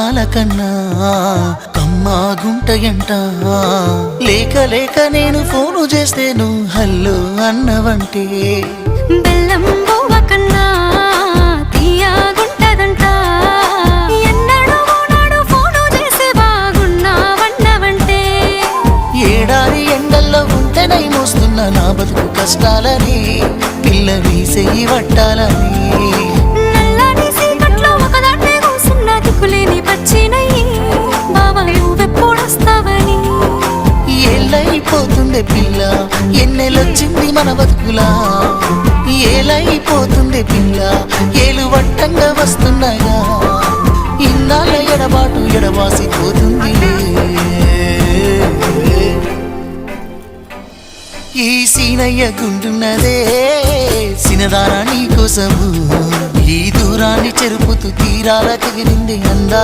రాగాల కన్నా కమ్మా గుంటయంట లేక లేక నేను ఫోను చేస్తే నువ్వు హల్లో అన్నవంటే బెల్లం బొవ్వ కన్నా తీయగుంటదంట ఎన్నడూ నాడు ఫోను చేసి బాగున్నావన్నవంటే ఏడాది ఎండల్లో ఉంటేనై మోస్తున్న నా బతుకు కష్టాలని పిల్ల వీసేయి వట్టాలని నల్లని సీకట్లో ఒకదాన్నే కూసున్న దిక్కులేని పచ్చినయ్యి బావా నువ్వెప్పుడొస్తావని ఏళ్ళైపోతుంది పిల్ల ఎన్నెలొచ్చింది మన బతుకులా ఏలైపోతుంది పిల్ల ఏలు వట్టంగా వస్తున్నాయా ఇన్నాళ్ళ ఎడబాటు ఎడవాసిపోతుంది ఈ సీనయ్య గుంటున్నదే సినదారా నీ కోసము ఈ దూరాన్ని చెరుపుతూ తీరాల తెగిరింది అందా